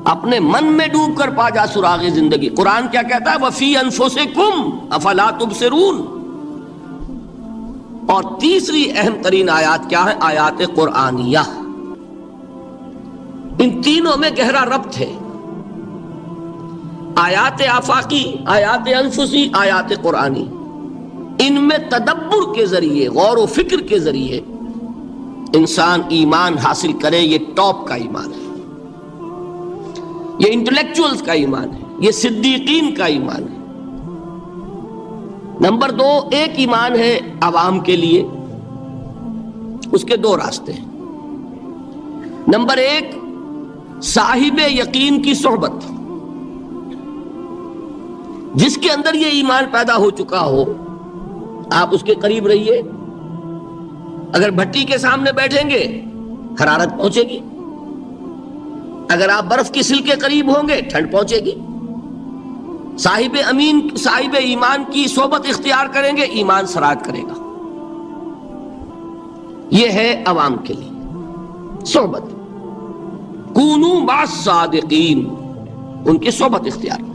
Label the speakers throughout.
Speaker 1: اپنے من میں ڈوب کر پا جا سراغ زندگی. قرآن کیا کہتا ہے؟ وَفِي أَنفُسِكُمْ أَفَلَا تُبْصِرُونَ. اور تیسری اہم ترین آیات کیا ہے؟ آیات قرآنیہ. ان تینوں میں گہرا ربط ہے. آیات آفاقی، آیات انفسی، آیات قرآنی. ان میں تدبر کے ذریعے، غور و فکر کے ذریعے انسان ایمان حاصل کرے. یہ ٹاپ کا ایمان ہے، یہ انٹلیکچوئلز کا ایمان ہے، یہ صدیقین کا ایمان ہے. نمبر 2، ایک ایمان ہے عوام کے لیے، اس کے 2 راستے ہیں. نمبر 1، صاحب یقین کی صحبت. جس کے اندر یہ ایمان پیدا ہو چکا ہو، آپ اس کے قریب رہیے. اگر بھٹی کے سامنے بیٹھیں گے حرارت پہنچے گی، اگر آپ برف کی سل کے قریب ہوں گے ٹھنڈ پہنچے گی. صاحب ایمان کی صحبت اختیار کریں گے، ایمان سرایت کرے گا. یہ ہے عوام کے لیے صحبت. کونوا مع الصادقین، ان کی صحبت اختیار.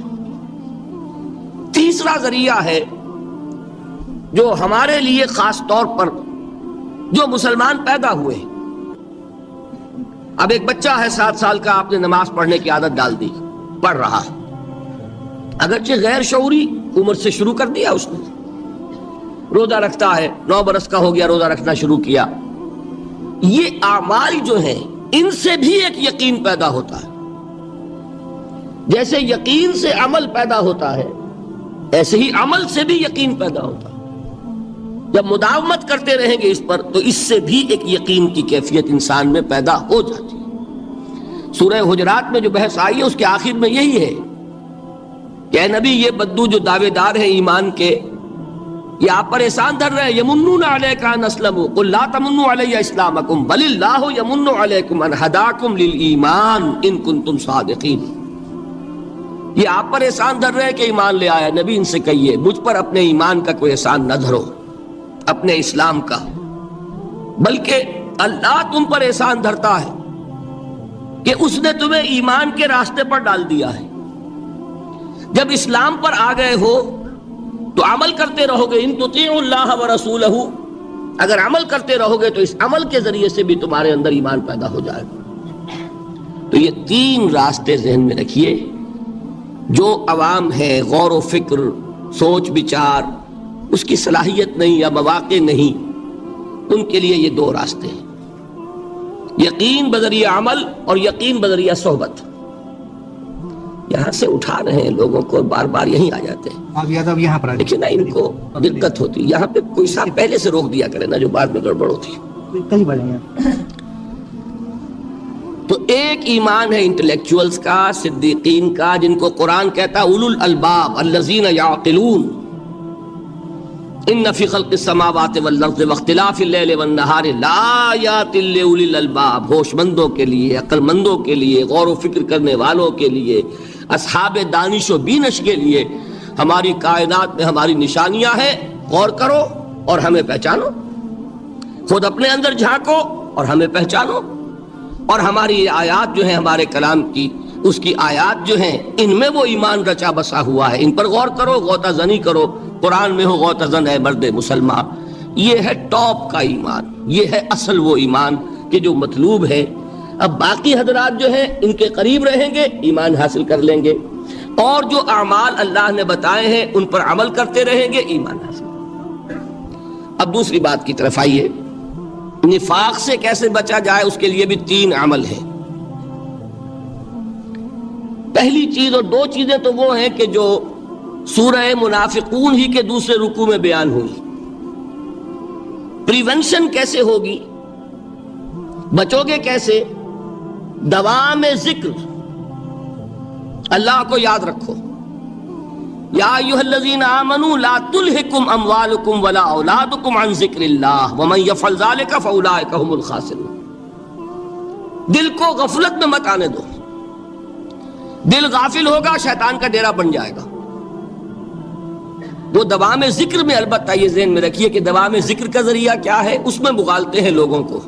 Speaker 1: تیسرا ذریعہ ہے جو ہمارے لیے خاص طور پر جو مسلمان پیدا ہوئے ہیں. اب ایک بچہ ہے 7 سال کا، آپ نے نماز پڑھنے کی عادت ڈال دی، پڑھ رہا ہے، اگرچہ غیر شعوری عمر سے شروع کر دیا اس نے. روزہ رکھتا ہے، 9 برس کا ہو گیا، روزہ رکھنا شروع کیا. یہ اعمال جو ہیں ان سے بھی ایک یقین پیدا ہوتا ہے. جیسے یقین سے عمل پیدا ہوتا ہے، ایسے ہی عمل سے بھی یقین پیدا ہوتا ہے. جب مداومت کرتے رہیں گے اس پر تو اس سے بھی ایک یقین کی کیفیت انسان میں پیدا ہو جاتی ہے. سورہ حجرات میں جو بحث آئی ہے اس کے آخر میں یہی ہے کہ اے نبی، یہ بدو جو دعوے دار ہیں ایمان کے، یہ آپ پر احسان دھر رہے ہیں. یمنون علیک ان اسلموا قل لا تمنوا علی اسلامکم بل اللہ یمن علیکم ان ہداکم للایمان ان کنتم صادقین. یہ آپ پر احسان دھر رہے ہیں کہ ایمان لے آیا. نبی ان سے کہیے مجھ پر اپنے ایمان کا کوئی احسان نہ دھرو، اپنے اسلام کا، بلکہ اللہ تم پر احسان دھرتا ہے کہ اس نے تمہیں ایمان کے راستے پر ڈال دیا ہے. جب اسلام پر آ گئے ہو تو عمل کرتے رہو گے. ان تطیعوا اللہ ورسولہ، اگر عمل کرتے رہو گے تو اس عمل کے ذریعے سے بھی تمہارے اندر ایمان پیدا ہو جائے گا. تو یہ 3 راستے ذہن میں رکھیے. جو عوام ہے، غور و فکر، سوچ بچار، اس کی صلاحیت نہیں یا مواقع نہیں، ان کے لیے یہ 2 راستے ہیں، یقین بذریعہ عمل اور یقین بذریعہ صحبت. یہاں سے اٹھا رہے ہیں لوگوں کو، بار بار یہیں آ جاتے ہیں.
Speaker 2: آپ یادو یہاں پر
Speaker 1: لیکن ان کو دقت ہوتی. یہاں پہ کوئی صاحب پہلے سے روک دیا کرے نا، جو بعد میں گڑبڑ ہوتی.
Speaker 2: کہیں بڑھیں گے.
Speaker 1: تو ایک ایمان ہے انٹلیکچوئلز کا، صدیقین کا، جن کو قرآن کہتا ہے اولو الالباب الذین یعقلون. ان فی خلق السماوات والارض واختلاف اللیل والنہار لآیات لأولی الالباب. ہوش مندوں کے لیے، عقل مندوں کے لیے، غور و فکر کرنے والوں کے لیے، اصحاب دانش و بینش کے لیے ہماری کائنات میں ہماری نشانیاں ہیں. غور کرو اور ہمیں پہچانو، خود اپنے اندر جھانکو اور ہمیں پہچانو. اور ہماری آیات جو ہیں ہمارے کلام کی، اس کی آیات جو ہیں ان میں وہ ایمان رچا بسا ہوا ہے. ان پر غور کرو، غوطہ زنی کرو. قرآن میں ہو غوطہ زن ہے مرد مسلمان. یہ ہے ٹاپ کا ایمان، یہ ہے اصل وہ ایمان کہ جو مطلوب ہے. اب باقی حضرات جو ہیں ان کے قریب رہیں گے، ایمان حاصل کر لیں گے، اور جو اعمال اللہ نے بتائے ہیں ان پر عمل کرتے رہیں گے، ایمان حاصل. اب دوسری بات کی طرف آئیے، نفاق سے کیسے بچا جائے. اس کے لیے بھی 3 عمل ہیں. پہلی چیز، اور 2 چیزیں تو وہ ہیں کہ جو سورہ منافقون ہی کے دوسرے رکوع میں بیان ہوئی. پریونشن کیسے ہوگی، بچو گے کیسے؟ دوام ذکر، اللہ کو یاد رکھو. یا ایھا الذین آمنوا لا تلہکم اموالکم ولا اولادکم عن ذکر اللہ ومن یفعل ذلک فاولئک هم الخاسرون. دل کو غفلت میں مت آنے دو. دل غافل ہوگا شیطان کا ڈیرا بن جائے گا. وہ دوام ذکر میں، البتہ یہ ذہن میں رکھیے کہ دوام ذکر کا ذریعہ کیا ہے، اس میں مغالتے ہیں لوگوں کو.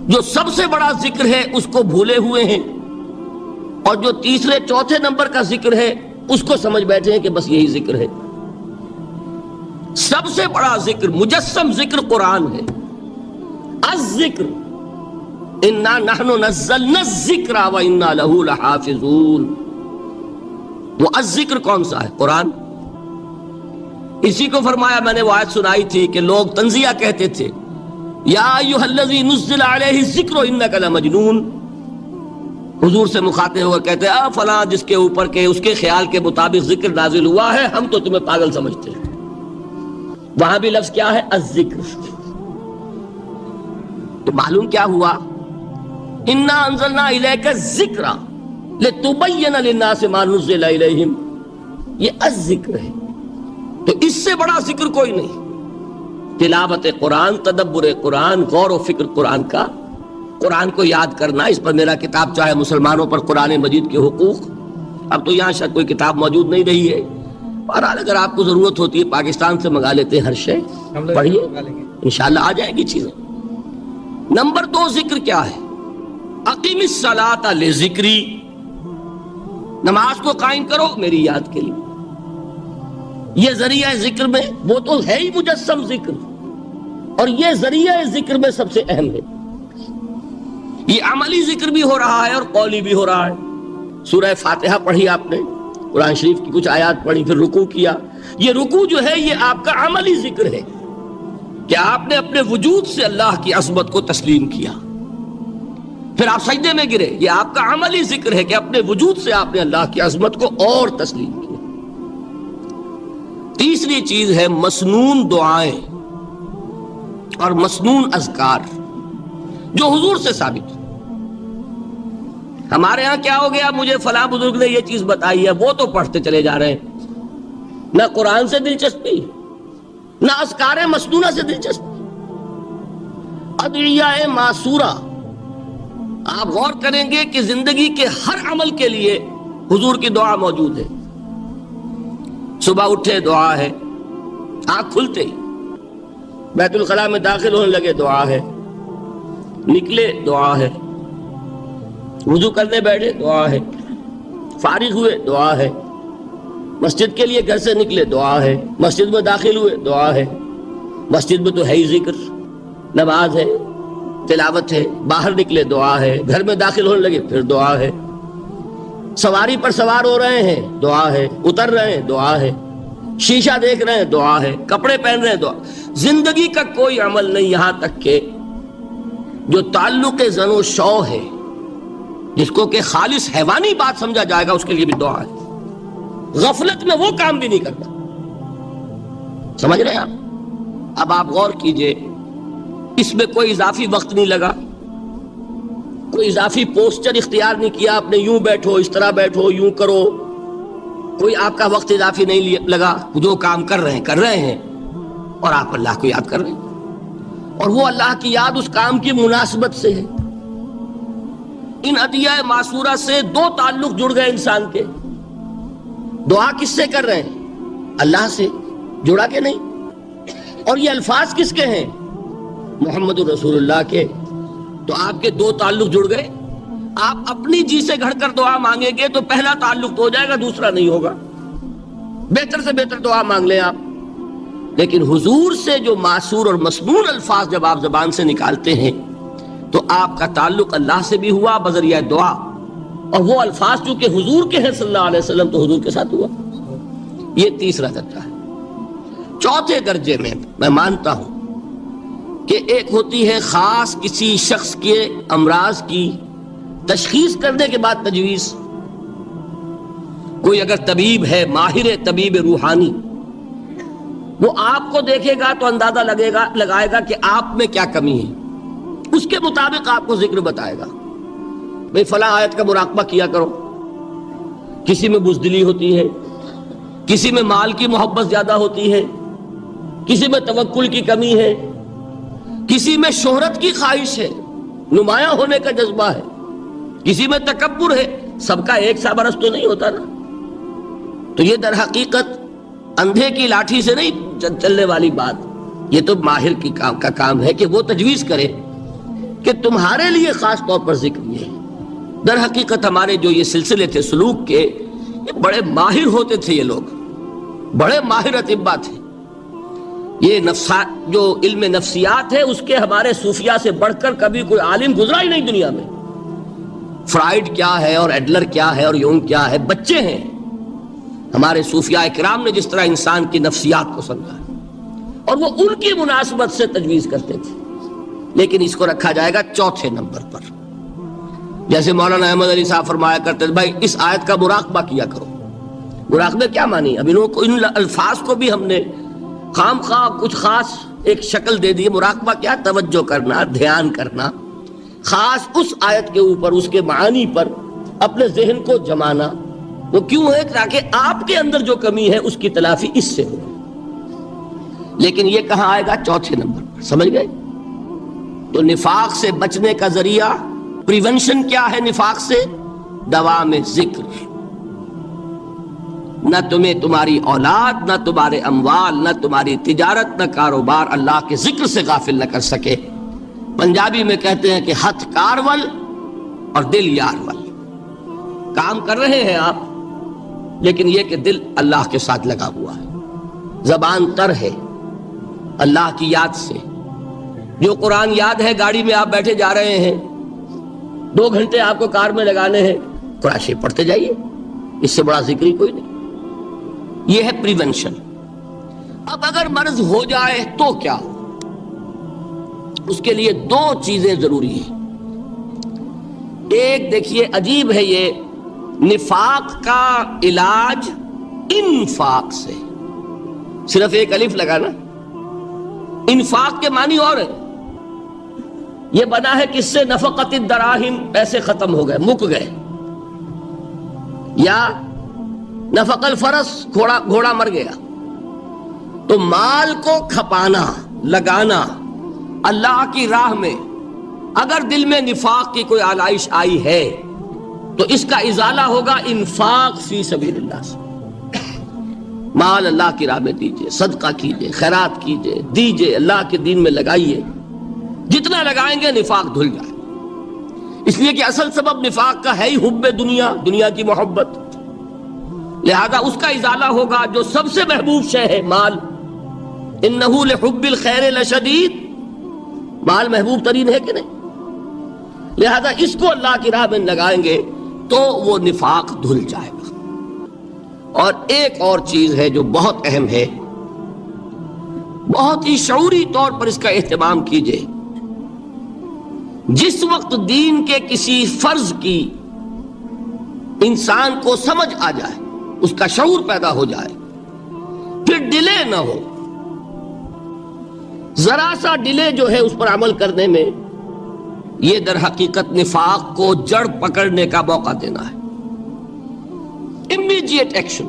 Speaker 1: جو سب سے بڑا ذکر ہے اس کو بھولے ہوئے ہیں. اور جو تیسرے چوتھے نمبر کا ذکر ہے اس کو سمجھ بیٹھے ہیں کہ بس یہی ذکر ہے. سب سے بڑا ذکر، مجسم ذکر قرآن ہے. الذکر انا نحن نزلنا الذکر وانا له لحافظون. وہ الذکر کون سا ہے؟ قرآن. اسی کو فرمایا، میں نے وہ آیت سنائی تھی کہ لوگ تنزیہ کہتے تھے، یا ایھا الذی نزل علیہ الذکر انک لمجنون. حضور سے مخاطب ہو کر کہتے ہیں فلاں جس کے اوپر کے اس کے خیال کے مطابق ذکر نازل ہوا ہے، ہم تو تمہیں پاگل سمجھتے ہیں. وہاں بھی لفظ کیا ہے؟ الذکر. تو معلوم کیا ہوا؟ انا انزلنا الیک الذکر لتبین للناس ما نزل الیہم. یہ الذکر ہے. تو اس سے بڑا ذکر کوئی نہیں. تلاوت قرآن، تدبر قرآن، غور و فکر قرآن کا، قرآن کو یاد کرنا. اس پر میرا کتاب چاہے مسلمانوں پر قرآن مجید کے حقوق، اب تو یہاں شاید کوئی کتاب موجود نہیں رہی ہے، بہرحال اگر آپ کو ضرورت ہوتی ہے پاکستان سے منگا لیتے ہیں ہر شے، پڑھیے انشاءاللہ آ جائے گی چیزیں. نمبر 2 ذکر کیا ہے؟ اقیم الصلاۃ لذکری. نماز کو قائم کرو میری یاد کے لیے. یہ ذریعہ ذکر میں وہ تو ہے ہی مجسم ذکر، اور یہ ذریعہ ذکر میں سب سے اہم ہے. یہ عملی ذکر بھی ہو رہا ہے اور قولی بھی ہو رہا ہے. سورہ فاتحہ پڑھی آپ نے، قرآن شریف کی کچھ آیات پڑھی، پھر رکوع کیا. یہ رکوع جو ہے یہ آپ کا عملی ذکر ہے کہ آپ نے اپنے وجود سے اللہ کی عظمت کو تسلیم کیا. پھر آپ سجدے میں گرے، یہ آپ کا عملی ذکر ہے کہ اپنے وجود سے آپ نے اللہ کی عظمت کو اور تسلیم کیا. تیسری چیز ہے مسنون دعائیں اور مسنون اذکار جو حضور سے ثابت. ہمارے ہاں کیا ہو گیا؟ مجھے فلاں بزرگ نے یہ چیز بتائی ہے، وہ تو پڑھتے چلے جا رہے ہیں. نہ قرآن سے دلچسپی، نہ اذکار مسنونہ سے دلچسپی. ادعیہ معصورہ، آپ غور کریں گے کہ زندگی کے ہر عمل کے لیے حضور کی دعا موجود ہے. صبح اٹھے دعا ہے، آنکھ کھلتے ہی بیت الخلاء میں داخل ہونے لگے دعا ہے، نکلے دعا ہے، وضو کرنے بیٹھے دعا ہے، فارغ ہوئے دعا ہے، مسجد کے لیے گھر سے نکلے دعا ہے، مسجد میں داخل ہوئے دعا ہے. مسجد میں تو ہے ہی ذکر، نماز ہے، تلاوت ہے. باہر نکلے دعا ہے، گھر میں داخل ہونے لگے پھر دعا ہے. سواری پر سوار ہو رہے ہیں دعا ہے، اتر رہے ہیں دعا ہے، شیشہ دیکھ رہے ہیں دعا ہے، کپڑے پہن رہے ہیں دعا. زندگی کا کوئی عمل نہیں یہاں تک کہ جو تعلق زن و شو ہے، جس کو کہ خالص حیوانی بات سمجھا جائے گا، اس کے لیے بھی دعا ہے. غفلت میں وہ کام بھی نہیں کرتا. سمجھ رہے ہیں آپ؟ اب آپ غور کیجئے، اس میں کوئی اضافی وقت نہیں لگا، کوئی اضافی پوسچر اختیار نہیں کیا آپ نے، یوں بیٹھو، اس طرح بیٹھو، یوں کرو. کوئی آپ کا وقت اضافی نہیں لگا. جو کام کر رہے ہیں اور آپ اللہ کو یاد کر رہے ہیں، اور وہ اللہ کی یاد اس کام کی مناسبت سے ہے. ان عطیہ معصورہ سے 2 تعلق جڑ گئے انسان کے. دعا کس سے کر رہے ہیں؟ اللہ سے. جڑا کہ نہیں؟ اور یہ الفاظ کس کے ہیں؟ محمد رسول اللہ کے. تو آپ کے 2 تعلق جڑ گئے. آپ اپنی جی سے گھڑ کر دعا مانگیں گے تو پہلا تعلق تو ہو جائے گا، دوسرا نہیں ہوگا. بہتر سے بہتر دعا مانگ لیں آپ. لیکن حضور سے جو معصور اور مسنون الفاظ جب آپ زبان سے نکالتے ہیں تو آپ کا تعلق اللہ سے بھی ہوا بذریعہ دعا، اور وہ الفاظ چونکہ حضور کے ہیں صلی اللہ علیہ وسلم تو حضور کے ساتھ ہوا. یہ تیسرا درجہ ہے. چوتھے درجے میں مانتا ہوں کہ ایک ہوتی ہے خاص کسی شخص کے امراض کی تشخیص کرنے کے بعد تجویز. کوئی اگر طبیب ہے، ماہر طبیب روحانی، وہ آپ کو دیکھے گا تو اندازہ لگائے گا کہ آپ میں کیا کمی ہے، اس کے مطابق آپ کو ذکر بتائے گا. بھئی فلاں آیت کا مراقبہ کیا کرو. کسی میں بزدلی ہوتی ہے، کسی میں مال کی محبت زیادہ ہوتی ہے، کسی میں توکل کی کمی ہے، کسی میں شہرت کی خواہش ہے، نمایاں ہونے کا جذبہ ہے، کسی میں تکبر ہے. سب کا ایک سا برس تو نہیں ہوتا نا. تو یہ در حقیقت اندھے کی لاٹھی سے نہیں چلنے والی بات. یہ تو ماہر کا کام ہے کہ وہ تجویز کرے کہ تمہارے لیے خاص طور پر ذکر یہ ہے. در حقیقت ہمارے جو یہ سلسلے تھے سلوک کے، یہ بڑے ماہر ہوتے تھے، یہ لوگ بڑے ماہر اطباء تھے. یہ جو علم نفسیات ہے اس کے ہمارے صوفیاء سے بڑھ کر کبھی کوئی عالم گزرا ہی نہیں دنیا میں. فرائیڈ کیا ہے اور ایڈلر کیا ہے اور یونگ کیا ہے، بچے ہیں. ہمارے صوفیاء کرام نے جس طرح انسان کی نفسیات کو سمجھا اور وہ ان کی مناسبت سے تجویز کرتے تھے. لیکن اس کو رکھا جائے گا چوتھے نمبر پر. جیسے مولانا احمد علی صاحب فرمایا کرتے تھے، بھائی اس آیت کا مراقبہ کیا کرو. مراقبہ کیا مانی؟ اب انہوں کو ان الفاظ کو بھی ہم نے خام خواہ کچھ خاص ایک شکل دے دی. مراقبہ کیا؟ توجہ کرنا، دھیان کرنا، خاص اس آیت کے اوپر، اس کے معانی پر اپنے ذہن کو جمانا. وہ کیوں ہے؟ تاکہ آپ کے اندر جو کمی ہے اس کی تلافی اس سے ہو. لیکن یہ کہاں آئے گا؟ چوتھے نمبر پر. سمجھ گئے؟ تو نفاق سے بچنے کا ذریعہ، پریونشن کیا ہے نفاق سے؟ دوام ذکر. نہ تمہیں تمہاری اولاد، نہ تمہارے اموال، نہ تمہاری تجارت، نہ کاروبار اللہ کے ذکر سے غافل نہ کر سکے. پنجابی میں کہتے ہیں کہ ہتھ کارول اور دل یارول. کام کر رہے ہیں آپ، لیکن یہ کہ دل اللہ کے ساتھ لگا ہوا ہے، زبان تر ہے اللہ کی یاد سے. جو قرآن یاد ہے، گاڑی میں آپ بیٹھے جا رہے ہیں، 2 گھنٹے آپ کو کار میں لگانے ہیں، قرآن شریف پڑھتے جائیے. اس سے بڑا ذکر ہی کوئی نہیں. یہ ہے پریونشن. اب اگر مرض ہو جائے تو کیا؟ اس کے لیے 2 چیزیں ضروری ہیں. ایک دیکھیے، عجیب ہے یہ، نفاق کا علاج انفاق سے. صرف ایک الف لگا نا. انفاق کے معنی اور ہے. یہ بنا ہے کس سے؟ نفقت الدراہم، پیسے ختم ہو گئے، مک گئے. یا نفق الفرس، گھوڑا مر گیا. تو مال کو کھپانا، لگانا اللہ کی راہ میں. اگر دل میں نفاق کی کوئی آلائش آئی ہے تو اس کا ازالہ ہوگا انفاق فی سبیل اللہ سے. مال اللہ کی راہ میں دیجئے، صدقہ کیجئے، خیرات کیجئے، دیجئے، اللہ کے دین میں لگائیے. جتنا لگائیں گے نفاق دھل جائے. اس لیے کہ اصل سبب نفاق کا ہے ہی حب دنیا، دنیا کی محبت. لہذا اس کا ازالہ ہوگا جو سب سے محبوب شے ہے، مال. انہ لحب الخیر لشدید. مال محبوب ترین ہے کہ نہیں؟ لہذا اس کو اللہ کی راہ میں لگائیں گے تو وہ نفاق دھل جائے گا. اور ایک اور چیز ہے جو بہت اہم ہے، بہت ہی شعوری طور پر اس کا اہتمام کیجئے. جس وقت دین کے کسی فرض کی انسان کو سمجھ آ جائے، اس کا شعور پیدا ہو جائے، پھر ڈیلے نہ ہو. ذرا سا ڈیلے جو ہے اس پر عمل کرنے میں، یہ در حقیقت نفاق کو جڑ پکڑنے کا موقع دینا ہے. Immediate action.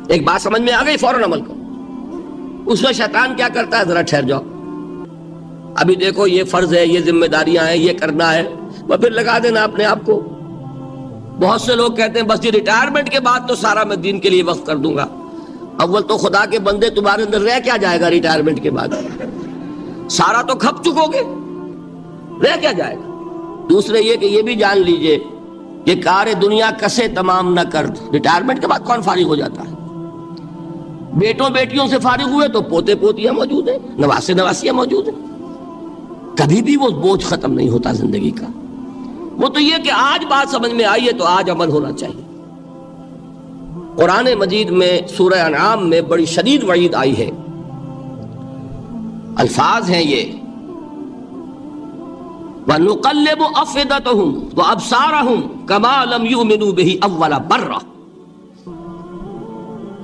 Speaker 1: ایک بات سمجھ میں آ گئی، فوراً عمل کرو. اس میں شیطان کیا کرتا ہے؟ ذرا ٹھہر جاؤ، ابھی دیکھو یہ فرض ہے، یہ ذمہ داریاں ہیں، یہ کرنا ہے، وہ پھر لگا دینا اپنے آپ کو. بہت سے لوگ کہتے ہیں بس یہ ریٹائرمنٹ کے بعد تو سارا میں دین کے لیے وقف کر دوں گا. اول تو خدا کے بندے، تمہارے اندر رہ کیا جائے گا ریٹائرمنٹ کے بعد؟ سارا تو کھپ چکو گے، رہ کیا جائے گا؟ دوسرے یہ کہ یہ بھی جان لیجئے کہ کار دنیا کسے تمام نہ کر. ریٹائرمنٹ کے بعد کون فارغ ہو جاتا ہے؟ بیٹوں بیٹیوں سے فارغ ہوئے تو پوتے پوتیاں موجود ہیں، نواسے نواسیاں موجود ہیں. کبھی بھی وہ بوجھ ختم نہیں ہوتا زندگی کا. وہ تو یہ کہ آج بات سمجھ میں آئی ہے تو آج عمل ہونا چاہیے. قرآن مجید میں سورہ انعام میں بڑی شدید وعید آئی ہے. الفاظ ہیں یہ، وَنُقَلِّبُ أَفْئِدَتَهُمْ وَأَبْصَارَهُمْ كَمَا لَمْ يُؤْمِنُوا بِهِ أَوَّلَ مَرَّةٍ.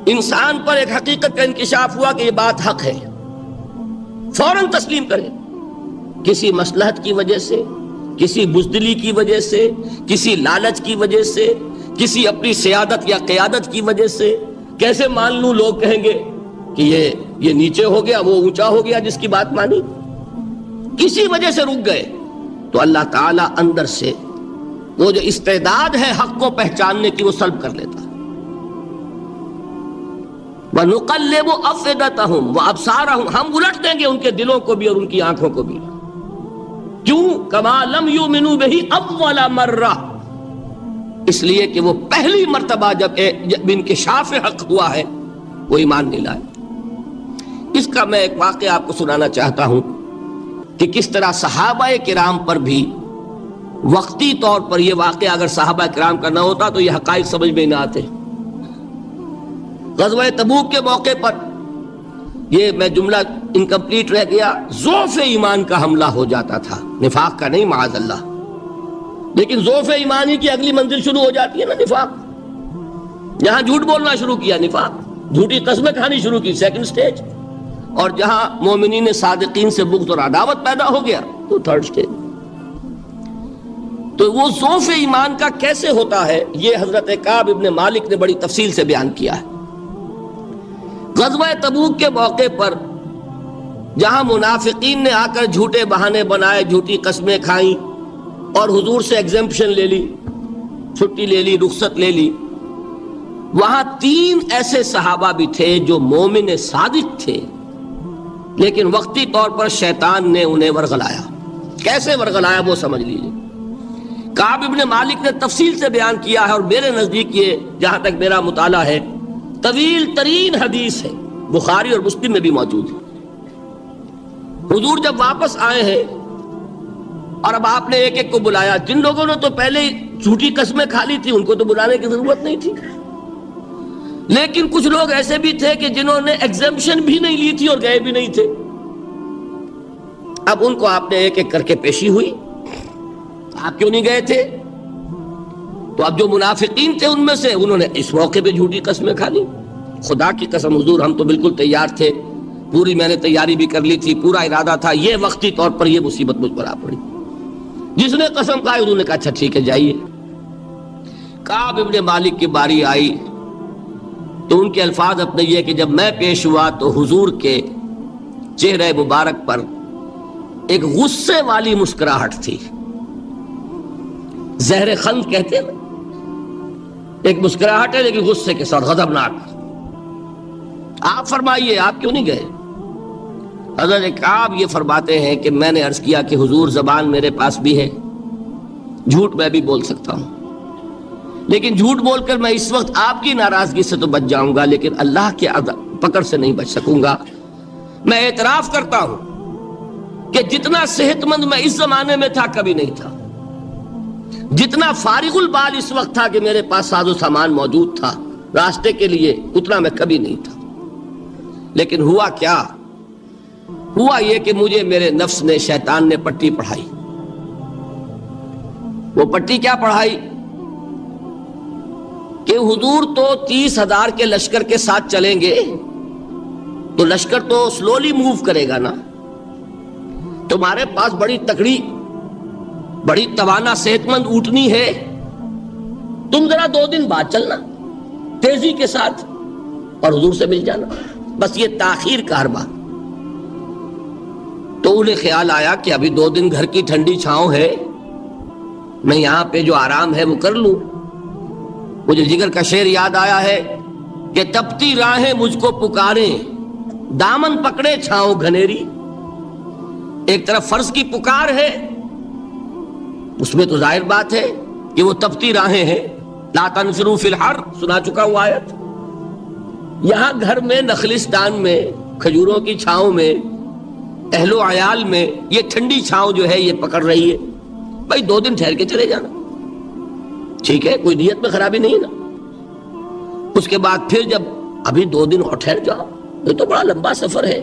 Speaker 1: انسان پر ایک حقیقت کا انکشاف ہوا کہ یہ بات حق ہے، فوراً تسلیم کرے. کسی مصلحت کی وجہ سے، کسی بزدلی کی وجہ سے، کسی لالچ کی وجہ سے، کسی اپنی سیادت یا قیادت کی وجہ سے. کیسے مان لوں؟ لوگ کہیں گے کہ یہ نیچے ہو گیا، وہ اونچا ہو گیا جس کی بات مانی. کسی وجہ سے رک گئے تو اللہ تعالیٰ اندر سے وہ جو استعداد ہے حق کو پہچاننے کی وہ سلب کر لیتا ہے. وَنُقَلِّبُ أَفْئِدَتَهُمْ وَأَبْصَارَهُمْ. ہم الٹ دیں گے ان کے دلوں کو بھی اور ان کی آنکھوں کو بھی. کیوں؟ کما لم یؤمنوا بہ اول مرہ، اس لیے کہ وہ پہلی مرتبہ جب انکشاف حق ہوا ہے وہ ایمان نہیں لائے۔ اس کا میں ایک واقعہ آپ کو سنانا چاہتا ہوں کہ کس طرح صحابہ کرام پر بھی وقتی طور پر یہ واقعہ اگر صحابہ کرام کا نہ ہوتا تو یہ حقائق سمجھ میں نہ آتے۔ غزوہ تبوک کے موقع پر یہ میں جملہ انکمپلیٹ رہ گیا، ضعف ایمان کا حملہ ہو جاتا تھا، نفاق کا نہیں معاذ اللہ، لیکن ضعف ایمانی کی اگلی منزل شروع ہو جاتی ہے نا نفاق۔ جہاں جھوٹ بولنا شروع کیا نفاق، جھوٹی قسمیں کھانی شروع کی سیکنڈ سٹیج، اور جہاں مومنین صادقین سے بغض اور عداوت پیدا ہو گیا تو تھرڈ سٹیج۔ تو وہ ضعف ایمان کا کیسے ہوتا ہے یہ حضرت کعب ابن مالک نے بڑی تفصیل سے بیان کیا ہے۔ غزوہ تبوک کے موقع پر جہاں منافقین نے آ کر جھوٹے بہانے بنائے، جھوٹی قسمیں کھائیں اور حضور سے ایگزمپشن لے لی، چھٹی لے لی، رخصت لے لی، وہاں 3 ایسے صحابہ بھی تھے جو مومن صادق تھے، لیکن وقتی طور پر شیطان نے انہیں ورغلایا۔ کیسے ورغلایا وہ سمجھ لیجیے۔ کعب ابن مالک نے تفصیل سے بیان کیا ہے، اور میرے نزدیک یہ جہاں تک میرا مطالعہ ہے طویل ترین حدیث ہے، بخاری اور مسلم میں بھی موجود ہے۔ حضور جب واپس آئے ہیں اور اب آپ نے ایک ایک کو بلایا، جن لوگوں نے تو پہلے جھوٹی قسمیں کھا لی تھی ان کو تو بلانے کی ضرورت نہیں تھی، لیکن کچھ لوگ ایسے بھی تھے کہ جنہوں نے ایگزمپشن بھی نہیں لی تھی اور گئے بھی نہیں تھے۔ اب ان کو آپ نے ایک ایک کر کے پیشی ہوئی، آپ کیوں نہیں گئے تھے؟ تو اب جو منافقین تھے ان میں سے انہوں نے اس موقع پہ جھوٹی قسمیں کھا لی۔ خدا کی قسم حضور ہم تو بالکل تیار تھے، پوری میں نے تیاری بھی کر لی تھی، پورا ارادہ تھا، یہ وقتی طور پر یہ مصیبت مجھ پر آ پڑی۔ جس نے قسم کھائی انہوں نے کہا اچھا ٹھیک ہے جائیے۔ کعب ابن مالک کی باری آئی تو ان کے الفاظ اپنے یہ کہ جب میں پیش ہوا تو حضور کے چہرے مبارک پر ایک غصے والی مسکراہٹ تھی، زہر خند کہتے ہیں، ایک مسکراہٹ ہے لیکن غصے کے ساتھ، غضبناک۔ آپ فرمائیے آپ کیوں نہیں گئے؟ حضرت کعب یہ فرماتے ہیں کہ میں نے عرض کیا کہ حضور زبان میرے پاس بھی ہے، جھوٹ میں بھی بول سکتا ہوں، لیکن جھوٹ بول کر میں اس وقت آپ کی ناراضگی سے تو بچ جاؤں گا لیکن اللہ کے پکڑ سے نہیں بچ سکوں گا۔ میں اعتراف کرتا ہوں کہ جتنا صحت مند میں اس زمانے میں تھا کبھی نہیں تھا، جتنا فارغ البال اس وقت تھا کہ میرے پاس ساز و سامان موجود تھا راستے کے لیے، اتنا میں کبھی نہیں تھا۔ لیکن ہوا کیا؟ ہوا یہ کہ مجھے میرے نفس نے، شیطان نے پٹی پڑھائی۔ وہ پٹی کیا پڑھائی کہ حضور تو 30,000 کے لشکر کے ساتھ چلیں گے تو لشکر تو سلولی موو کرے گا نا، تمہارے پاس بڑی تکڑی، بڑی توانا صحت مند اونٹنی ہے، تم ذرا 2 دن بعد چلنا تیزی کے ساتھ اور حضور سے مل جانا، بس یہ تاخیر کا حربہ۔ تو انہیں خیال آیا کہ ابھی 2 دن گھر کی ٹھنڈی چھاؤں ہے، میں یہاں پہ جو آرام ہے وہ کر لوں۔ مجھے جگر کا شعر یاد آیا ہے کہ تپتی راہیں مجھ کو پکاریں، دامن پکڑے چھاؤں گھنیری۔ ایک طرف فرض کی پکار ہے، اس میں تو ظاہر بات ہے کہ وہ تپتی راہیں ہیں، لا تنفروا فی الحر سنا چکا ہوا آیت۔ یہاں گھر میں، نخلستان میں، کھجوروں کی چھاؤں میں، اہل و عیال میں یہ ٹھنڈی چھاؤں جو ہے یہ پکڑ رہی ہے، بھائی 2 دن ٹھہر کے چلے جانا، ٹھیک ہے، کوئی نیت میں خرابی نہیں نا۔ اس کے بعد پھر جب ابھی 2 دن اور ٹھہر جاؤ، یہ تو بڑا لمبا سفر ہے،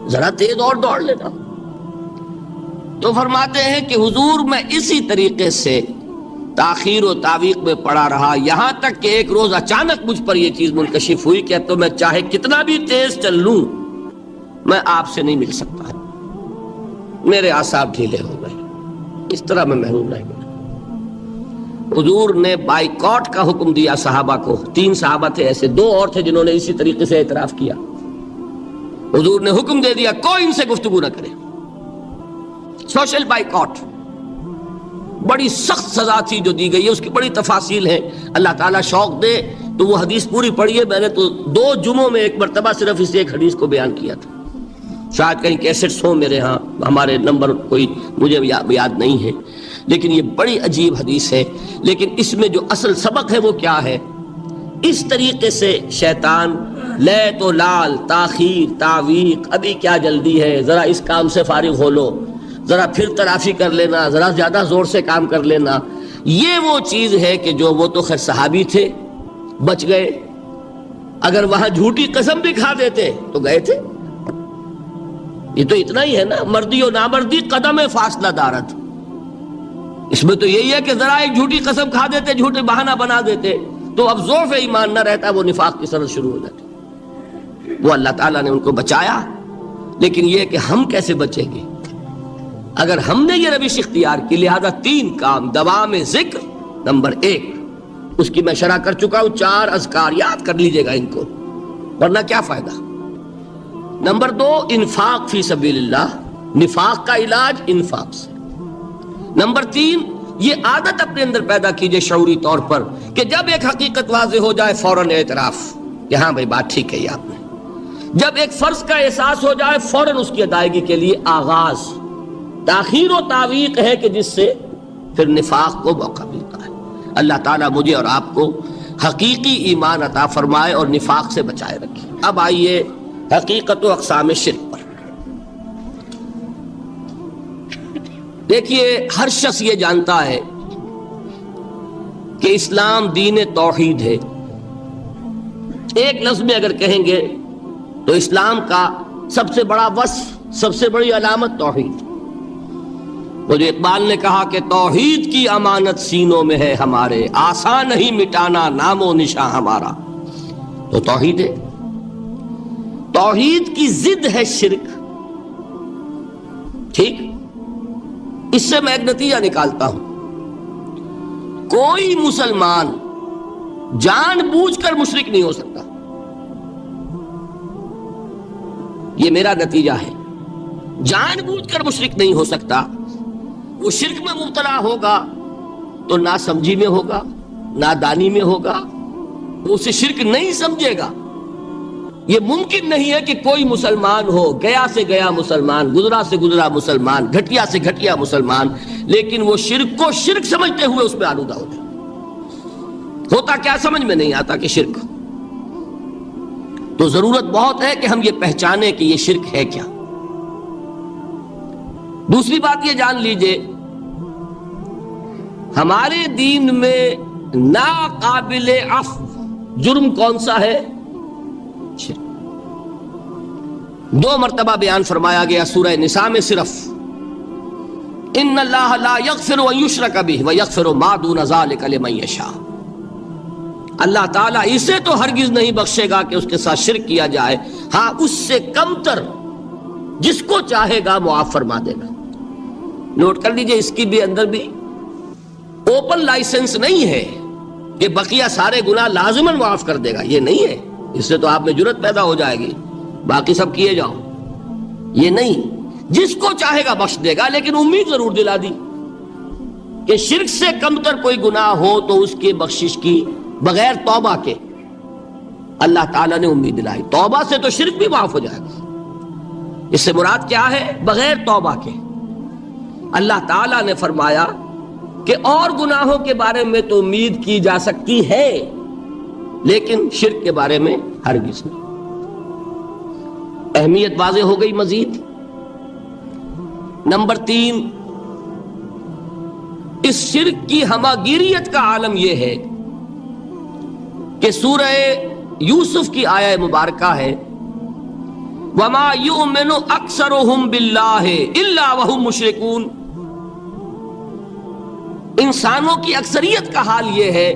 Speaker 1: ذرا تیز اور دوڑ لینا۔ تو فرماتے ہیں کہ حضور میں اسی طریقے سے تاخیر و تعویق میں پڑا رہا، یہاں تک کہ ایک روز اچانک مجھ پر یہ چیز منکشف ہوئی کہ اب تو میں چاہے کتنا بھی تیز چل لوں میں آپ سے نہیں مل سکتا، میرے اعصاب ڈھیلے ہو گئے، اس طرح میں محروم رہ گیا۔ حضور نے بائیکاٹ کا حکم دیا صحابہ کو، 3 صحابہ تھے ایسے، 2 اور تھے جنہوں نے اسی طریقے سے اعتراف کیا۔ حضور نے حکم دے دیا کوئی ان سے گفتگو نہ کرے، سوشل بائیکاٹ۔ بڑی سخت سزا تھی جو دی گئی ہے، اس کی بڑی تفاصیل ہیں، اللہ تعالیٰ شوق دے تو وہ حدیث پوری پڑھی ہے، میں نے تو 2 جمعوں میں ایک مرتبہ صرف اس ایک حدیث کو بیان کیا تھا۔ شاید کہیں کیسٹس ہوں میرے ہاں، ہمارے نمبر کوئی مجھے یاد نہیں ہے، لیکن یہ بڑی عجیب حدیث ہے۔ لیکن اس میں جو اصل سبق ہے وہ کیا ہے؟ اس طریقے سے شیطان لے تو لال، تاخیر، تعویق، ابھی کیا جلدی ہے، ذرا اس کام سے فارغ ہو لو، ذرا پھر ترافی کر لینا، ذرا زیادہ زور سے کام کر لینا، یہ وہ چیز ہے کہ جو وہ تو خیر صحابی تھے، بچ گئے، اگر وہاں جھوٹی قسم بھی کھا دیتے تو گئے تھے۔ یہ تو اتنا ہی ہے نا، مردی و نامردی قدم فاصلہ دارت، اس میں تو یہی ہے کہ ذرا ایک جھوٹی قسم کھا دیتے، جھوٹے بہانہ بنا دیتے تو اب ضعف ایمان نہ رہتا، وہ نفاق کی سرحد شروع ہو جاتی۔ وہ اللہ تعالیٰ نے ان کو بچایا، لیکن یہ کہ ہم کیسے بچیں گے اگر ہم نے یہ روش اختیار کی؟ لہذا 3 کام، دوام ذکر نمبر 1، اس کی میں شرح کر چکا ہوں، 4 اذکار یاد کر لیجئے گا ان کو، ورنہ کیا فائدہ۔ نمبر 2، انفاق فی سبیل اللہ، نفاق کا علاج انفاق سے۔ نمبر 3، یہ عادت اپنے اندر پیدا کیجئے شعوری طور پر کہ جب ایک حقیقت واضح ہو جائے فوراً اعتراف کہ ہاں بھائی بات ٹھیک ہے آپ نے، جب ایک فرض کا احساس ہو جائے فوراً اس کی ادائیگی کے لیے آغاز۔ تاخیر و تعویق ہے کہ جس سے پھر نفاق کو موقع ملتا ہے۔ اللہ تعالیٰ مجھے اور آپ کو حقیقی ایمان عطا فرمائے اور نفاق سے بچائے رکھے۔ اب آئیے حقیقت و اقسام شرک پر۔ دیکھیے، ہر شخص یہ جانتا ہے کہ اسلام دین توحید ہے۔ ایک لفظ میں اگر کہیں گے تو اسلام کا سب سے بڑا وصف، سب سے بڑی علامت توحید۔ وہ جو اقبال نے کہا کہ توحید کی امانت سینوں میں ہے ہمارے، آسان نہیں مٹانا نام و نشاں ہمارا، تو توحید ہے۔ توحید کی ضد ہے شرک، ٹھیک؟ اس سے میں ایک نتیجہ نکالتا ہوں، کوئی مسلمان جان بوجھ کر مشرک نہیں ہو سکتا، یہ میرا نتیجہ ہے۔ جان بوجھ کر مشرک نہیں ہو سکتا، وہ شرک میں مبتلا ہوگا تو ناسمجھی میں ہوگا، نادانی میں ہوگا، وہ اسے شرک نہیں سمجھے گا۔ یہ ممکن نہیں ہے کہ کوئی مسلمان ہو، گیا سے گیا مسلمان، گزرا سے گزرا مسلمان، گھٹیا سے گھٹیا مسلمان، لیکن وہ شرک کو شرک سمجھتے ہوئے اس میں آلودہ ہو جائے۔ ہوتا کیا سمجھ میں نہیں آتا کہ شرک، تو ضرورت بہت ہے کہ ہم یہ پہچانیں کہ یہ شرک ہے کیا۔ دوسری بات یہ جان لیجئے، ہمارے دین میں ناقابل عفو جرم کون سا ہے؟ شرک۔ 2 مرتبہ بیان فرمایا گیا سورہ نساء میں صرف، ان اللہ لا یغفر ان یشرک بہ ویغفر ما دون ذلک لمن یشاء۔ اللہ تعالیٰ اسے تو ہرگز نہیں بخشے گا کہ اس کے ساتھ شرک کیا جائے، ہاں اس سے کم تر جس کو چاہے گا معاف فرما دے گا۔ نوٹ کر لیجئے، اس کی بھی اندر بھی اوپن لائسنس نہیں ہے کہ بقیہ سارے گناہ لازماً معاف کر دے گا، یہ نہیں ہے۔ اس سے تو آپ میں جرت پیدا ہو جائے گی، باقی سب کیے جاؤ، یہ نہیں، جس کو چاہے گا بخش دے گا، لیکن امید ضرور دلا دی کہ شرک سے کم تر کوئی گناہ ہو تو اس کے بخشش کی بغیر توبہ کے اللہ تعالیٰ نے امید دلائی۔ توبہ سے تو شرک بھی معاف ہو جائے گا، اس سے مراد کیا ہے؟ بغیر توبہ کے۔ اللہ تعالیٰ نے فرمایا کہ اور گناہوں کے بارے میں تو امید کی جا سکتی ہے، لیکن شرک کے بارے میں ہرگز نہیں۔ اہمیت واضح ہو گئی مزید۔ نمبر 3، اس شرک کی ہماگیریت کا عالم یہ ہے کہ سورہ یوسف کی آیہ مبارکہ ہے، وَمَا يُؤْمِنُ أَكْثَرُهُمْ بِاللَّهِ إِلَّا وَهُمْ مُشْرِكُونَ۔ انسانوں کی اکثریت کا حال یہ ہے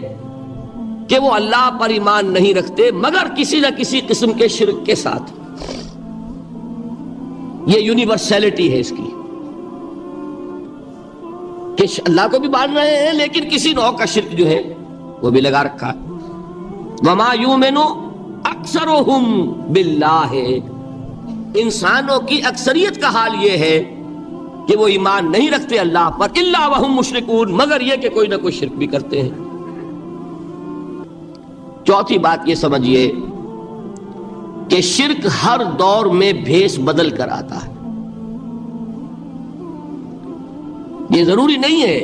Speaker 1: کہ وہ اللہ پر ایمان نہیں رکھتے مگر کسی نہ کسی قسم کے شرک کے ساتھ۔ یہ یونیورسلٹی ہے اس کی کہ اللہ کو بھی مان رہے ہیں لیکن کسی نوع کا شرک جو ہے وہ بھی لگا رکھا ہے۔ وَمَا يُؤْمِنُ أَكْثَرُهُمْ بِاللَّهِ، انسانوں کی اکثریت کا حال یہ ہے کہ وہ ایمان نہیں رکھتے اللہ پر، الا وہم مشرکون، مگر یہ کہ کوئی نہ کوئی شرک بھی کرتے ہیں۔ چوتھی بات یہ سمجھیے، کہ شرک ہر دور میں بھیس بدل کر آتا ہے. یہ ضروری نہیں ہے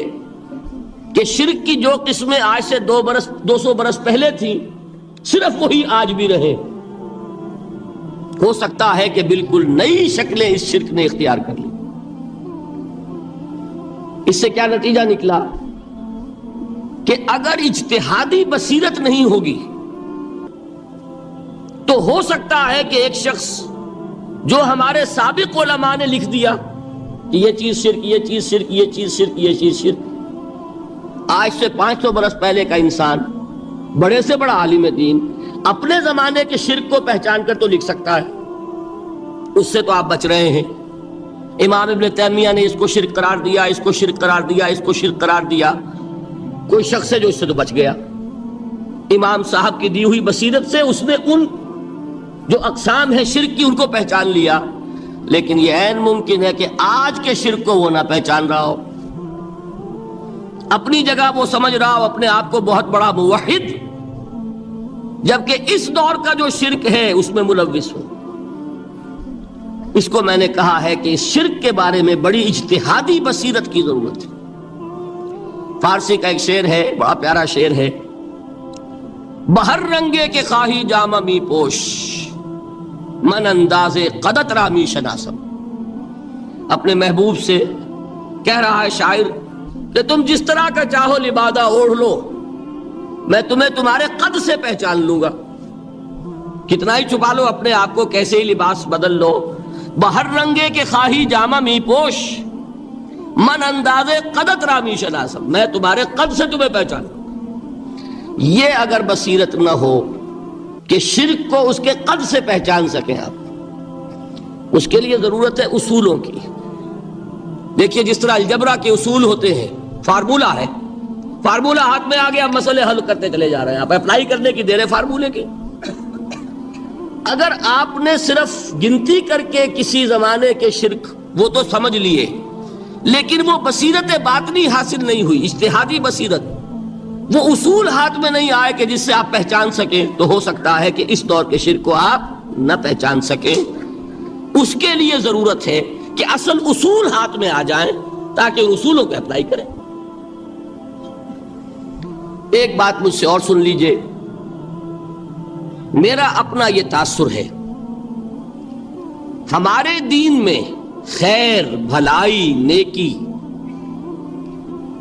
Speaker 1: کہ شرک کی جو قسمیں آج سے 200 برس پہلے تھیں صرف وہی آج بھی رہے. ہو سکتا ہے کہ بالکل نئی شکلیں اس شرک نے اختیار کر لی. اس سے کیا نتیجہ نکلا کہ اگر اجتہادی بصیرت نہیں ہوگی تو ہو سکتا ہے کہ ایک شخص جو ہمارے سابق علماء نے لکھ دیا کہ یہ چیز شرک، یہ چیز شرک، یہ چیز شرک، یہ چیز شرک، آج سے 500 برس پہلے کا انسان بڑے سے بڑا عالم دین اپنے زمانے کے شرک کو پہچان کر تو لکھ سکتا ہے. اس سے تو آپ بچ رہے ہیں. امام ابن تیمیہ نے اس کو شرک قرار دیا، اس کو شرک قرار دیا، اس کو شرک قرار دیا. کوئی شخص ہے جو اس سے تو بچ گیا. امام صاحب کی دی ہوئی بصیرت سے اس نے ان جو اقسام ہیں شرک کی ان کو پہچان لیا. لیکن یہ عین ممکن ہے کہ آج کے شرک کو وہ نہ پہچان رہا ہو. اپنی جگہ وہ سمجھ رہا ہو اپنے آپ کو بہت بڑا موحد، جبکہ اس دور کا جو شرک ہے اس میں ملوث ہو. اس کو میں نے کہا ہے کہ اس شرک کے بارے میں بڑی اجتہادی بصیرت کی ضرورت ہے. فارسی کا ایک شعر ہے، بڑا پیارا شعر ہے، بہر رنگے کے خواہی جامہ می پوش، من انداز قدت رامی شناسم. اپنے محبوب سے کہہ رہا ہے شاعر کہ تم جس طرح کا چاہو لبادہ اوڑھ لو، میں تمہیں تمہارے قد سے پہچان لوں گا. کتنا ہی چھپا لو اپنے آپ کو، کیسے ہی لباس بدل لو، بہر رنگے کے خواہی جامہ می پوش، من انداز قدت رامی شناسم، میں تمہارے قد سے تمہیں پہچان لوں. یہ اگر بصیرت نہ ہو کہ شرک کو اس کے قد سے پہچان سکیں آپ، اس کے لیے ضرورت ہے اصولوں کی. دیکھیے جس طرح الجبرا کے اصول ہوتے ہیں، فارمولہ ہے، فارمولہ ہاتھ میں آ گیا، اب مسئلے حل کرتے چلے جا رہے ہیں، آپ اپلائی کرنے کی دیر ہے فارمولے کے. اگر آپ نے صرف گنتی کر کے کسی زمانے کے شرک وہ تو سمجھ لیے، لیکن وہ بصیرت باطنی حاصل نہیں ہوئی، اجتہادی بصیرت، وہ اصول ہاتھ میں نہیں آئے کہ جس سے آپ پہچان سکیں، تو ہو سکتا ہے کہ اس دور کے شرک کو آپ نہ پہچان سکیں. اس کے لیے ضرورت ہے کہ اصل اصول ہاتھ میں آ جائیں تاکہ ان اصولوں کو اپلائی کریں. ایک بات مجھ سے اور سن لیجئے، میرا اپنا یہ تاثر ہے، ہمارے دین میں خیر، بھلائی، نیکی،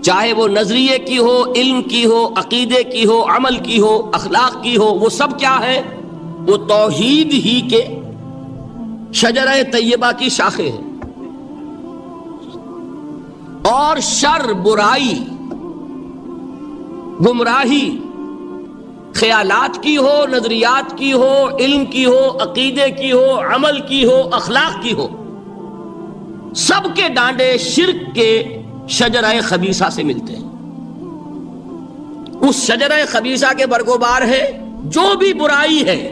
Speaker 1: چاہے وہ نظریے کی ہو، علم کی ہو، عقیدے کی ہو، عمل کی ہو، اخلاق کی ہو، وہ سب کیا ہے؟ وہ توحید ہی کے شجرہ طیبہ کی شاخیں ہیں. اور شر، برائی، گمراہی، خیالات کی ہو، نظریات کی ہو، علم کی ہو، عقیدے کی ہو، عمل کی ہو، اخلاق کی ہو، سب کے ڈانڈے شرک کے شجرہ خبیثہ سے ملتے ہیں. اس شجرہ خبیثہ کے برگوبار ہے جو بھی برائی ہے،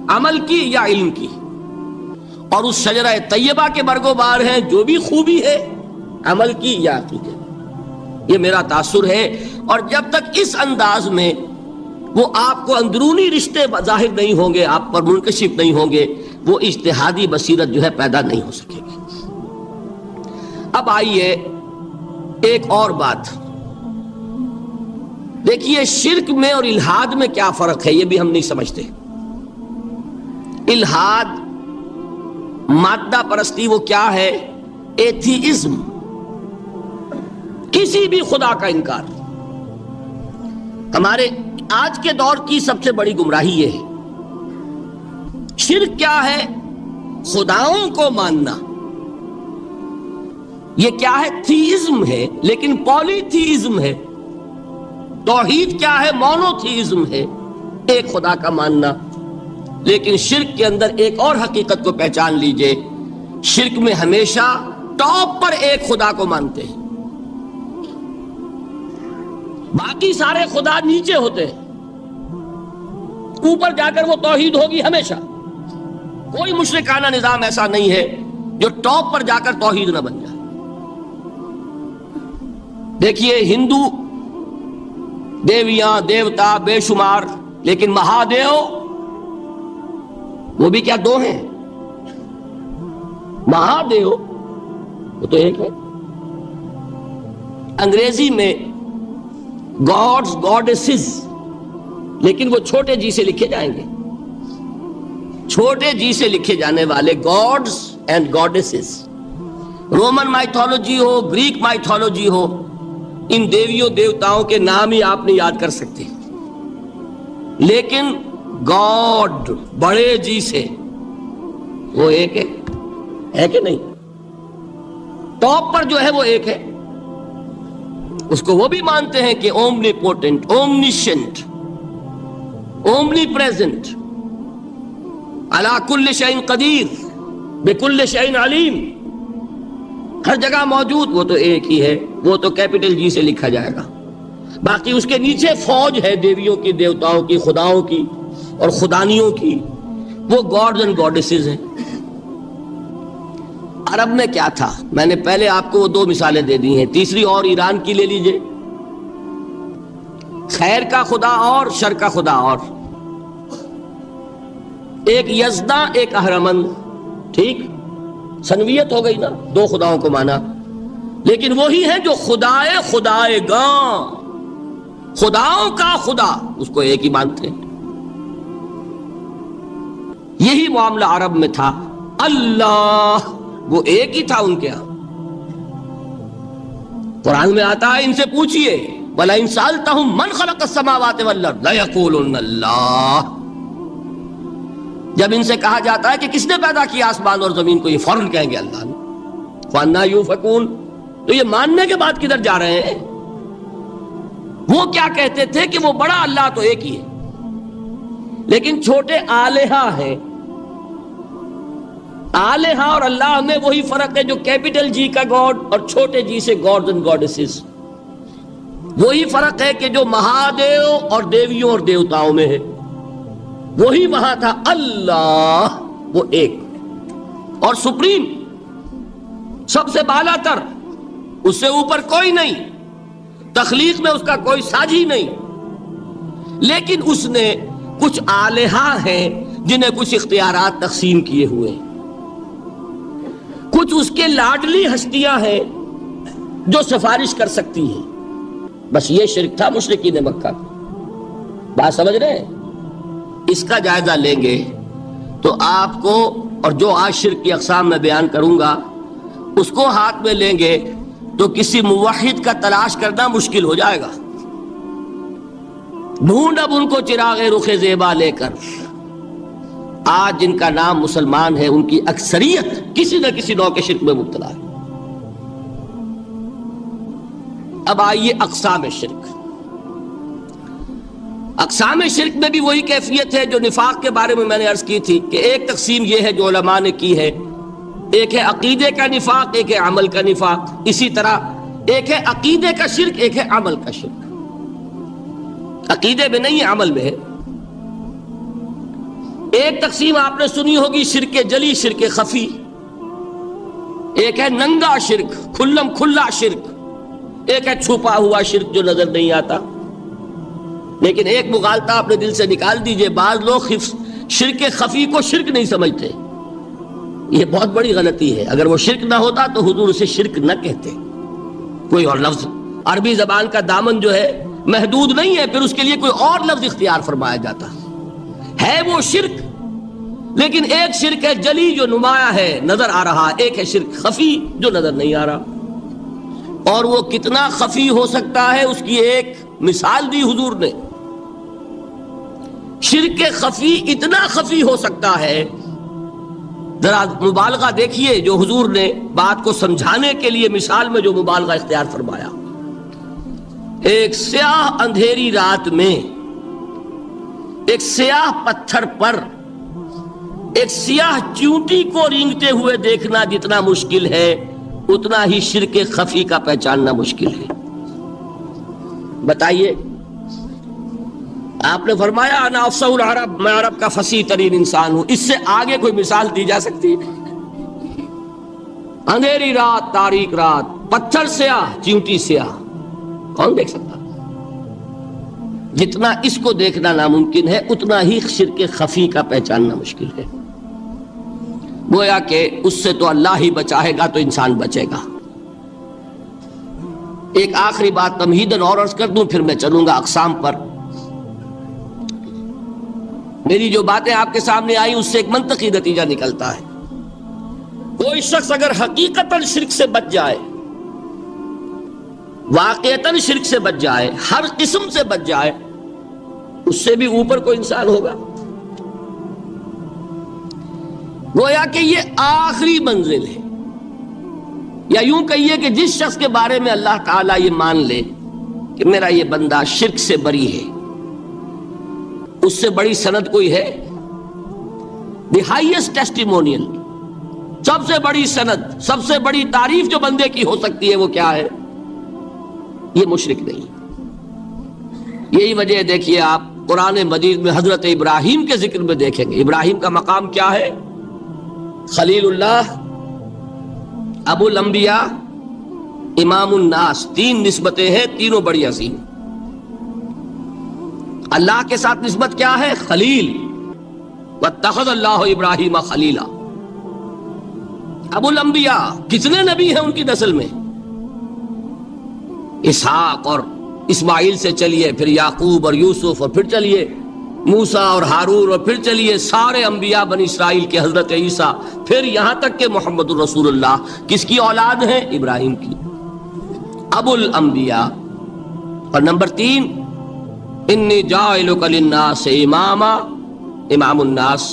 Speaker 1: عمل کی یا علم کی، اور اس شجرہ طیبہ کے برگوبار ہیں جو بھی خوبی ہے، عمل کی یا عقیدے. یہ میرا تاثر ہے. اور جب تک اس انداز میں وہ آپ کو اندرونی رشتے ظاہر نہیں ہوں گے، آپ پر منکشف نہیں ہوں گے، وہ اجتہادی بصیرت جو ہے پیدا نہیں ہو سکے گی. اب آئیے ایک اور بات دیکھیے، شرک میں اور الحاد میں کیا فرق ہے یہ بھی ہم نہیں سمجھتے. الحاد، مادہ پرستی، وہ کیا ہے؟ ایتھیزم، کسی بھی خدا کا انکار. ہمارے آج کے دور کی سب سے بڑی گمراہی یہ ہے. شرک کیا ہے؟ خداؤں کو ماننا. یہ کیا ہے؟ تھیزم ہے، لیکن پولی تھیزم ہے. توحید کیا ہے؟ مونو تھیزم ہے، ایک خدا کا ماننا. لیکن شرک کے اندر ایک اور حقیقت کو پہچان لیجئے، شرک میں ہمیشہ ٹاپ پر ایک خدا کو مانتے ہیں، باقی سارے خدا نیچے ہوتے ہیں. اوپر جا کر وہ توحید ہوگی ہمیشہ. کوئی مشرکانہ نظام ایسا نہیں ہے جو ٹاپ پر جا کر توحید نہ بن جائے. دیکھیے ہندو دیویاں دیوتا بے شمار، لیکن مہادیو وہ بھی کیا دو ہیں؟ مہادیو وہ تو ایک ہے. انگریزی میں گاڈز گاڈیسز، لیکن وہ چھوٹے جی سے لکھے جائیں گے. چھوٹے جی سے لکھے جانے والے gods and goddesses, Roman mythology ہو، گریک مائتھولوجی ہو، ان دیویوں دیوتاؤں کے نام ہی آپ نہیں یاد کر سکتے. لیکن گاڈ بڑے جی سے وہ ایک ہے کہ نہیں؟ ٹاپ پر جو ہے وہ ایک ہے. اس کو وہ بھی مانتے ہیں کہ اومنی پوٹنٹ، اومنیشنٹ، اومنی پریزنٹ، علی کل شیء قدیر، بکل شیء علیم، ہر جگہ موجود. وہ تو ایک ہی ہے، وہ تو کیپٹل جی سے لکھا جائے گا. باقی اس کے نیچے فوج ہے دیویوں کی، دیوتاؤں کی، خداؤں کی اور خدانیوں کی، وہ گاڈز اینڈ گاڈیسز ہیں. عرب میں کیا تھا؟ میں نے پہلے آپ کو وہ دو مثالیں دے دی ہیں، تیسری اور ایران کی لے لیجئے. خیر کا خدا اور شر کا خدا اور، ایک یزداں ایک اہرمن. ٹھیک، سنویت ہو گئی نا، دو خداؤں کو مانا. لیکن وہی ہے جو خدائے خدائے گاں، خداؤں کا خدا، اس کو ایک ہی مانتے ہیں. یہی معاملہ عرب میں تھا. اللہ وہ ایک ہی تھا ان کے ہاں. قرآن میں آتا ہے ان سے پوچھئے وَلَئِن سَأَلْتَهُم مَّن خَلَقَ السَّمَاوَاتِ وَالْأَرْضَ لَيَقُولُنَّ اللَّهُ. جب ان سے کہا جاتا ہے کہ کس نے پیدا کیا آسمان اور زمین کو، یہ فوراً کہیں گے اللہ نے. فَأَنَّىٰ يُؤْفَكُونَ. تو یہ ماننے کے بعد کدھر جا رہے ہیں؟ وہ کیا کہتے تھے کہ وہ بڑا اللہ تو ایک ہی ہے، لیکن چھوٹے آلہہ ہیں. آلہہ اور اللہ میں وہی فرق ہے جو کیپٹل جی کا گاڈ اور چھوٹے جی سے گاڈز اینڈ گاڈیسز. وہی فرق ہے کہ جو مہادیو اور دیویوں اور دیوتاؤں میں ہے، وہی وہاں تھا. اللہ وہ ایک اور سپریم، سب سے بالا تر، اس سے اوپر کوئی نہیں، تخلیق میں اس کا کوئی ساجی نہیں. لیکن اس نے کچھ آلہہ ہیں جنہیں کچھ اختیارات تقسیم کیے ہوئے ہیں. کچھ اس کے لاڈلی ہستیاں ہیں جو سفارش کر سکتی ہیں. بس یہ شرک تھا مشرکین مکہ کا. بات سمجھ رہے ہیں؟ اس کا جائزہ لیں گے تو آپ کو، اور جو آج شرک کی اقسام میں بیان کروں گا اس کو ہاتھ میں لیں گے تو کسی موحد کا تلاش کرنا مشکل ہو جائے گا. ڈھونڈ اب ان کو چراغ رخ زیبا لے کر. آج جن کا نام مسلمان ہے ان کی اکثریت کسی نہ کسی نوع کے شرک میں مبتلا ہے. اب آئیے اقسام شرک. اقسام شرک میں بھی وہی کیفیت ہے جو نفاق کے بارے میں نے عرض کی تھی کہ ایک تقسیم یہ ہے جو علماء نے کی ہے، ایک ہے عقیدے کا نفاق، ایک ہے عمل کا نفاق. اسی طرح ایک ہے عقیدے کا شرک، ایک ہے عمل کا شرک. عقیدے میں نہیں ہے، عمل میں ہے. ایک تقسیم آپ نے سنی ہوگی شرک جلی، شرک خفی. ایک ہے ننگا شرک، کھلم کھلا شرک. ایک ہے چھپا ہوا شرک جو نظر نہیں آتا. لیکن ایک مغالطہ اپنے دل سے نکال دیجئے، بعض لوگ شرک خفی کو شرک نہیں سمجھتے. یہ بہت بڑی غلطی ہے. اگر وہ شرک نہ ہوتا تو حضور اسے شرک نہ کہتے. کوئی اور لفظ، عربی زبان کا دامن جو ہے محدود نہیں ہے، پھر اس کے لیے کوئی اور لفظ اختیار فرمایا جاتا ہے. وہ شرک، لیکن ایک شرک ہے جلی جو نمایاں ہے، نظر آ رہا. ایک ہے شرک خفی جو نظر نہیں آ رہا. اور وہ کتنا خفی ہو سکتا ہے اس کی ایک مثال دی حضور نے. شرک خفی اتنا خفی ہو سکتا ہے، ذرا مبالغہ دیکھیے جو حضور نے بات کو سمجھانے کے لیے مثال میں جو مبالغہ اختیار فرمایا. ایک سیاہ اندھیری رات میں ایک سیاہ پتھر پر ایک سیاہ چیونٹی کو رینگتے ہوئے دیکھنا جتنا مشکل ہے، اتنا ہی شرک خفی کا پہچاننا مشکل ہے. بتائیے، آپ نے فرمایا انا افصح العرب، میں عرب کا فصیح ترین انسان ہوں. اس سے آگے کوئی مثال دی جا سکتی ہے؟ اندھیری رات، تاریک رات، پتھر سیاہ، چیونٹی سیاہ، کون دیکھ سکتا؟ جتنا اس کو دیکھنا ناممکن ہے اتنا ہی شرک خفی کا پہچاننا مشکل ہے. گویا کہ اس سے تو اللہ ہی بچائے گا تو انسان بچے گا۔ ایک آخری بات تمہیداً اور عرض کر دوں، پھر میں چلوں گا اقسام پر۔ میری جو باتیں آپ کے سامنے آئی اس سے ایک منطقی نتیجہ نکلتا ہے، کوئی شخص اگر حقیقتاً شرک سے بچ جائے، واقعتاً شرک سے بچ جائے، ہر قسم سے بچ جائے، اس سے بھی اوپر کوئی انسان ہوگا۔ گویا کہ یہ آخری منزل ہے، یا یوں کہیے کہ جس شخص کے بارے میں اللہ تعالیٰ یہ مان لے کہ میرا یہ بندہ شرک سے بری ہے، اس سے بڑی سند کوئی ہے؟ دی ہائیسٹ ٹیسٹیمونیل، سب سے بڑی سند، سب سے بڑی تعریف جو بندے کی ہو سکتی ہے وہ کیا ہے؟ یہ مشرک نہیں۔ یہی وجہ دیکھیے آپ قرآن مجید میں حضرت ابراہیم کے ذکر میں دیکھیں گے، ابراہیم کا مقام کیا ہے؟ خلیل اللہ، ابو الانبیاء، امام الناس، تین نسبتیں ہیں، تینوں بڑی عظیم۔ اللہ کے ساتھ نسبت کیا ہے؟ خلیل، واتخذ اللہ ابراہیم خلیلا۔ ابو الانبیاء، کتنے نبی ہیں ان کی نسل میں؟ اسحاق اور اسماعیل سے چلیے، پھر یعقوب اور یوسف، اور پھر چلیے موسیٰ اور ہارون، اور پھر چلیے سارے انبیاء بنی اسرائیل کے، حضرت عیسیٰ، پھر یہاں تک کہ محمد الرسول اللہ کس کی اولاد ہیں؟ ابراہیم کی، ابو الانبیاء۔ اور نمبر 3، انی جاعلک للناس اماما، امام الناس۔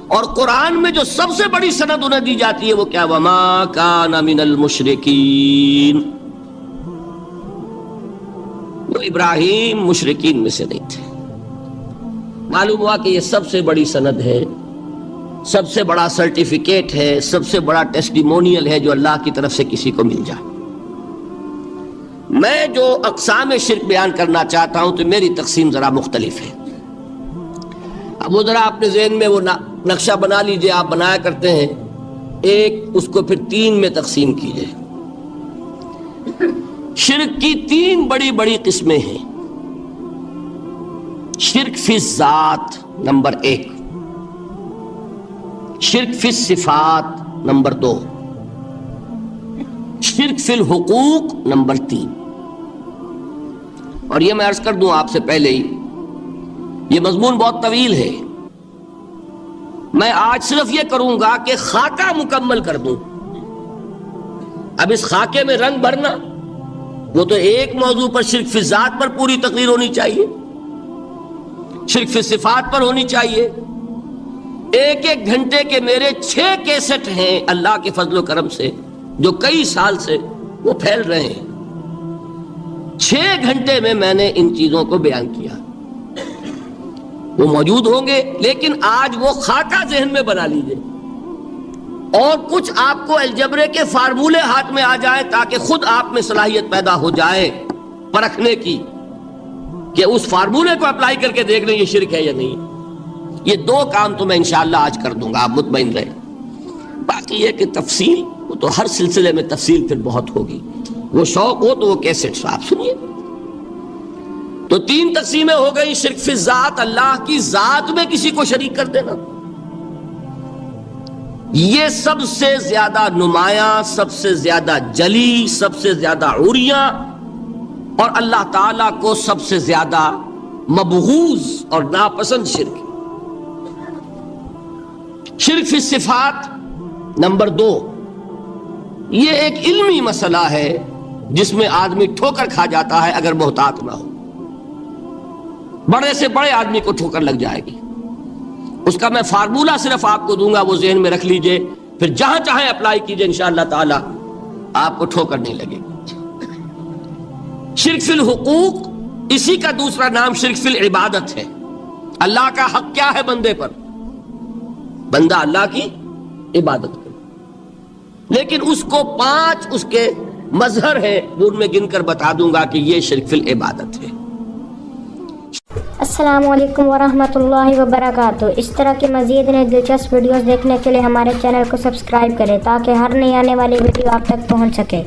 Speaker 1: اور قرآن میں جو سب سے بڑی سند انہیں دی جاتی ہے وہ کیا؟ وما کان من المشرکین، وہ ابراہیم مشرکین میں سے نہیں تھے۔ معلوم ہوا کہ یہ سب سے بڑی سند ہے، سب سے بڑا سرٹیفکیٹ ہے، سب سے بڑا ٹیسٹیمونیل ہے جو اللہ کی طرف سے کسی کو مل جائے۔ میں جو اقسام شرک بیان کرنا چاہتا ہوں تو میری تقسیم ذرا مختلف ہے۔ اب وہ ذرا اپنے ذہن میں وہ نقشہ بنا لیجئے، آپ بنایا کرتے ہیں، ایک اس کو پھر 3 میں تقسیم کیجئے۔ شرک کی 3 بڑی بڑی قسمیں ہیں۔ شرک فی الذات نمبر 1، شرک فی الصفات نمبر 2، شرک فی الحقوق نمبر 3۔ اور یہ میں عرض کر دوں آپ سے پہلے ہی، یہ مضمون بہت طویل ہے، میں آج صرف یہ کروں گا کہ خاکہ مکمل کر دوں۔ اب اس خاکے میں رنگ بھرنا، وہ تو ایک موضوع پر شرک فی الذات پر پوری تقریر ہونی چاہیے، شرک فی صفات پر ہونی چاہیے۔ ایک ایک گھنٹے کے میرے 6 کیسٹ ہیں اللہ کے فضل و کرم سے، جو کئی سال سے وہ پھیل رہے ہیں۔ 6 گھنٹے میں نے ان چیزوں کو بیان کیا، وہ موجود ہوں گے، لیکن آج وہ خاکہ ذہن میں بنا لیجئے، اور کچھ آپ کو الجبرے کے فارمولے ہاتھ میں آ جائے تاکہ خود آپ میں صلاحیت پیدا ہو جائے پرکھنے کی کہ اس فارمولے کو اپلائی کر کے دیکھ لیں یہ شرک ہے یا نہیں۔ یہ 2 کام تو میں انشاءاللہ آج کر دوں گا، آپ مطمئن رہیں۔ باقی یہ کہ تفصیل، وہ تو ہر سلسلے میں تفصیل پھر بہت ہوگی، وہ شوق ہو تو وہ کیسٹ آپ سنیے۔ تو 3 تقسیمیں ہو گئی۔ شرک فی الذات، اللہ کی ذات میں کسی کو شریک کر دینا، یہ سب سے زیادہ نمایاں، سب سے زیادہ جلی، سب سے زیادہ عریاں، اور اللہ تعالیٰ کو سب سے زیادہ مبغوض اور ناپسند شرک۔ شرک فی الصفات نمبر 2، یہ ایک علمی مسئلہ ہے جس میں آدمی ٹھوکر کھا جاتا ہے اگر محتاط نہ ہو۔ بڑے سے بڑے آدمی کو ٹھوکر لگ جائے گی، اس کا میں فارمولہ صرف آپ کو دوں گا، وہ ذہن میں رکھ لیجئے، پھر جہاں چاہیں اپلائی کیجئے، انشاءاللہ تعالی آپ کو ٹھوکر نہیں لگے گی۔ شرک فی الحقوق، اسی کا دوسرا نام شرک فی العبادت ہے۔ اللہ کا حق کیا ہے بندے پر؟ بندہ اللہ کی عبادت کرے، لیکن اس کو 5 اس کے مظہر ہیں، وہ ان میں گن کر بتا دوں گا کہ یہ شرک فی العبادت ہے۔
Speaker 3: السلام علیکم ورحمۃ اللہ وبرکاتہ۔ اس طرح کی مزید نئے دلچسپ ویڈیوز دیکھنے کے لیے ہمارے چینل کو سبسکرائب کریں تاکہ ہر نئی آنے والی ویڈیو آپ تک پہنچ سکے۔